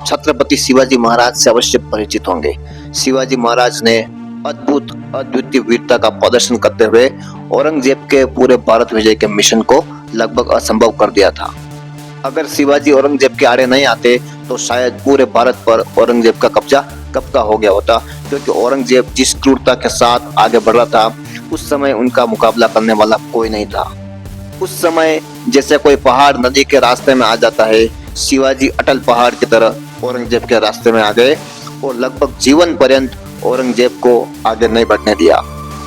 छत्रपति शिवाजी महाराज से अवश्य परिचित होंगे। शिवाजी महाराज ने अद्भुत अद्वितीय वीरता का प्रदर्शन करते हुए औरंगजेब के पूरे भारत विजय के मिशन को लगभग असंभव कर दिया था। अगर शिवाजी औरंगजेब के आड़े नहीं आते तो शायद पूरे भारत पर औरंगजेब का कब्जा कब का हो गया होता, क्योंकि औरंगजेब जिस क्रूरता के साथ आगे बढ़ रहा था उस समय उनका मुकाबला करने वाला कोई नहीं था। उस समय जैसे कोई पहाड़ नदी के रास्ते में आ जाता है, शिवाजी अटल पहाड़ की तरह औरंगजेब के रास्ते में आ गए और लगभग जीवन पर्यंत औरंगजेब को आगे नहीं बढ़ने दिया।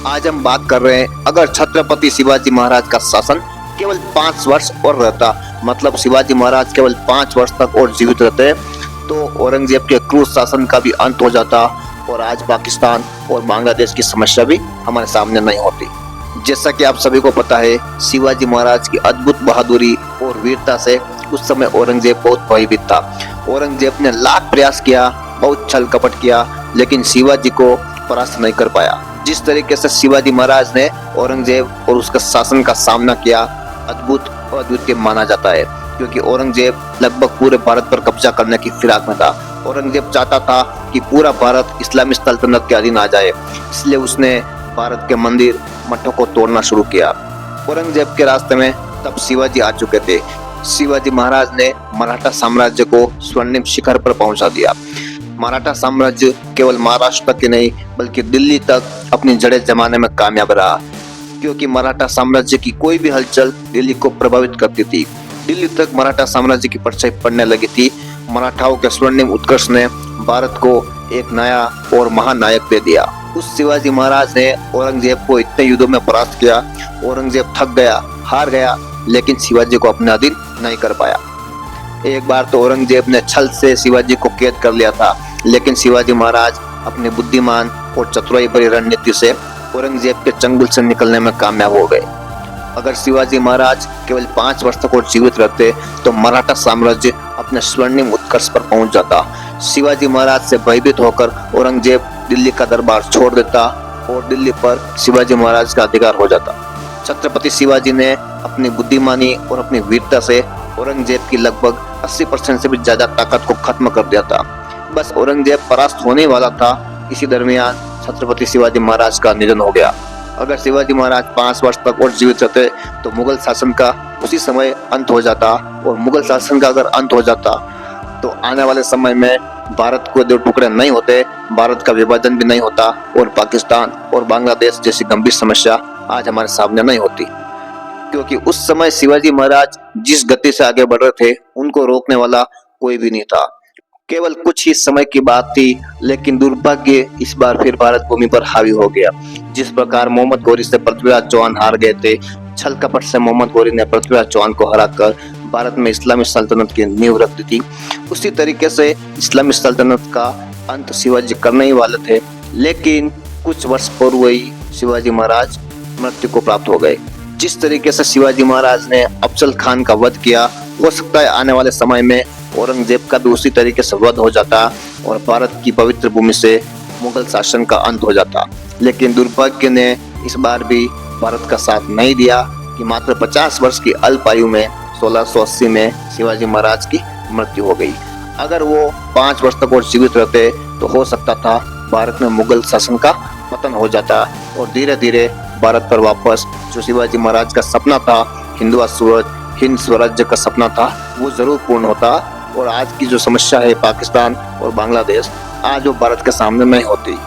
आज हम बात कर रहे हैं, अगर छत्रपति शिवाजी महाराज का शासन केवल 5 वर्ष और रहता, मतलब शिवाजी महाराज केवल 5 वर्ष तक और जीवित रहते, तो औरंगजेब के क्रूर शासन का भी अंत हो जाता और आज पाकिस्तान और बांग्लादेश की समस्या भी हमारे सामने नहीं होती। जैसा कि आप सभी को पता है, शिवाजी महाराज की अद्भुत बहादुरी और वीरता से उस समय औरंगजेब बहुत भयभीत था। औरंगजेब ने लाख प्रयास किया, बहुत छल कपट किया, लेकिन शिवाजी को परास्त नहीं कर पाया। जिस तरीके से शिवाजी महाराज ने औरंगजेब और उसके शासन का सामना किया, अद्भुत और अद्वितीय माना जाता है, क्योंकि औरंगजेब लगभग पूरे भारत पर कब्जा करने की फिराक में था। औरंगजेब चाहता था कि पूरा भारत इस्लामी सल्तनत के अधीन आ जाए, इसलिए उसने भारत के मंदिर मठों को तोड़ना शुरू किया। औरंगजेब के रास्ते में तब शिवाजी आ चुके थे। शिवाजी महाराज ने मराठा साम्राज्य को स्वर्णिम शिखर पर पहुंचा दिया। मराठा साम्राज्य केवल महाराष्ट्र तक ही नहीं बल्कि दिल्ली तक अपनी जड़ें जमाने में कामयाब रहा, क्योंकि मराठा साम्राज्य की कोई भी हलचल दिल्ली को प्रभावित करती थी। दिल्ली तक मराठा साम्राज्य की परछाई पड़ने लगी थी। मराठाओं के स्वर्णिम उत्कर्ष ने भारत को एक नया और महानायक दे दिया। उस शिवाजी महाराज ने औरंगजेब को इतने युद्धों में परास्त किया, औरंगजेब थक गया, हार गया, लेकिन शिवाजी को अपने अधीन नहीं कर पाया। एक बार तो औरंगजेब ने छल से शिवाजी को कैद कर लिया था, लेकिन शिवाजी महाराज अपने बुद्धिमान और चतुराई भरी रणनीति से औरंगजेब के चंगुल से निकलने में कामयाब हो गए। अगर शिवाजी महाराज केवल 5 वर्ष तक और जीवित रहते तो मराठा साम्राज्य अपने स्वर्णिम उत्कर्ष पर पहुंच जाता। शिवाजी महाराज से भयभीत होकर औरंगजेब दिल्ली का दरबार छोड़ देता और दिल्ली पर शिवाजी महाराज का अधिकार हो जाता। छत्रपति शिवाजी ने अपनी बुद्धिमानी और अपनी वीरता से औरंगजेब की लगभग 80% से भी ज्यादा ताकत को खत्म कर दिया था। बस औरंगजेब परास्त होने वाला था, इसी दरमियान छत्रपति शिवाजी महाराज का निधन हो गया। अगर शिवाजी महाराज 5 वर्ष तक और जीवित रहते तो मुगल शासन का उसी समय अंत हो जाता, और मुगल शासन का अगर अंत हो जाता तो आने वाले समय में भारत को 2 टुकड़े नहीं होते, भारत का विभाजन भी नहीं होता और पाकिस्तान और बांग्लादेश जैसी गंभीर समस्या आज हमारे सामने नहीं होती, क्योंकि उस समय शिवाजी महाराज जिस गति से आगे बढ़ रहे थे उनको रोकने वाला कोई भी नहीं था। केवल कुछ ही समय की बात थी, लेकिन दुर्भाग्य इस बार फिर भारत भूमि पर हावी हो गया। जिस प्रकार मोहम्मद गौरी से पृथ्वीराज चौहान हार गए थे, छल कपट से मोहम्मद गौरी ने पृथ्वीराज चौहान को हराकर भारत में इस्लामी सल्तनत की नींव रख दी थी, उसी तरीके से इस्लामी सल्तनत का अंत शिवाजी करने ही वाले थे, लेकिन कुछ वर्ष पूर्व ही शिवाजी महाराज मृत्यु को प्राप्त हो गए। जिस तरीके से शिवाजी महाराज ने अफजल खान का वध किया, हो सकता है आने वाले समय में औरंगजेब का भी उसी तरीके से वध हो जाता और भारत की पवित्र भूमि से मुगल शासन का अंत हो जाता। लेकिन दुर्भाग्य ने इस बार भी भारत का साथ नहीं दिया कि मात्र 50 वर्ष की अल्प आयु में 1680 में शिवाजी महाराज की मृत्यु हो गई। अगर वो 5 वर्ष तक और जीवित रहते तो हो सकता था भारत में मुगल शासन का पतन हो जाता और धीरे धीरे भारत पर वापस जो शिवाजी महाराज का सपना था, हिंद स्वराज्य का सपना था, वो जरूर पूर्ण होता और आज की जो समस्या है पाकिस्तान और बांग्लादेश, आज वो भारत के सामने नहीं होती।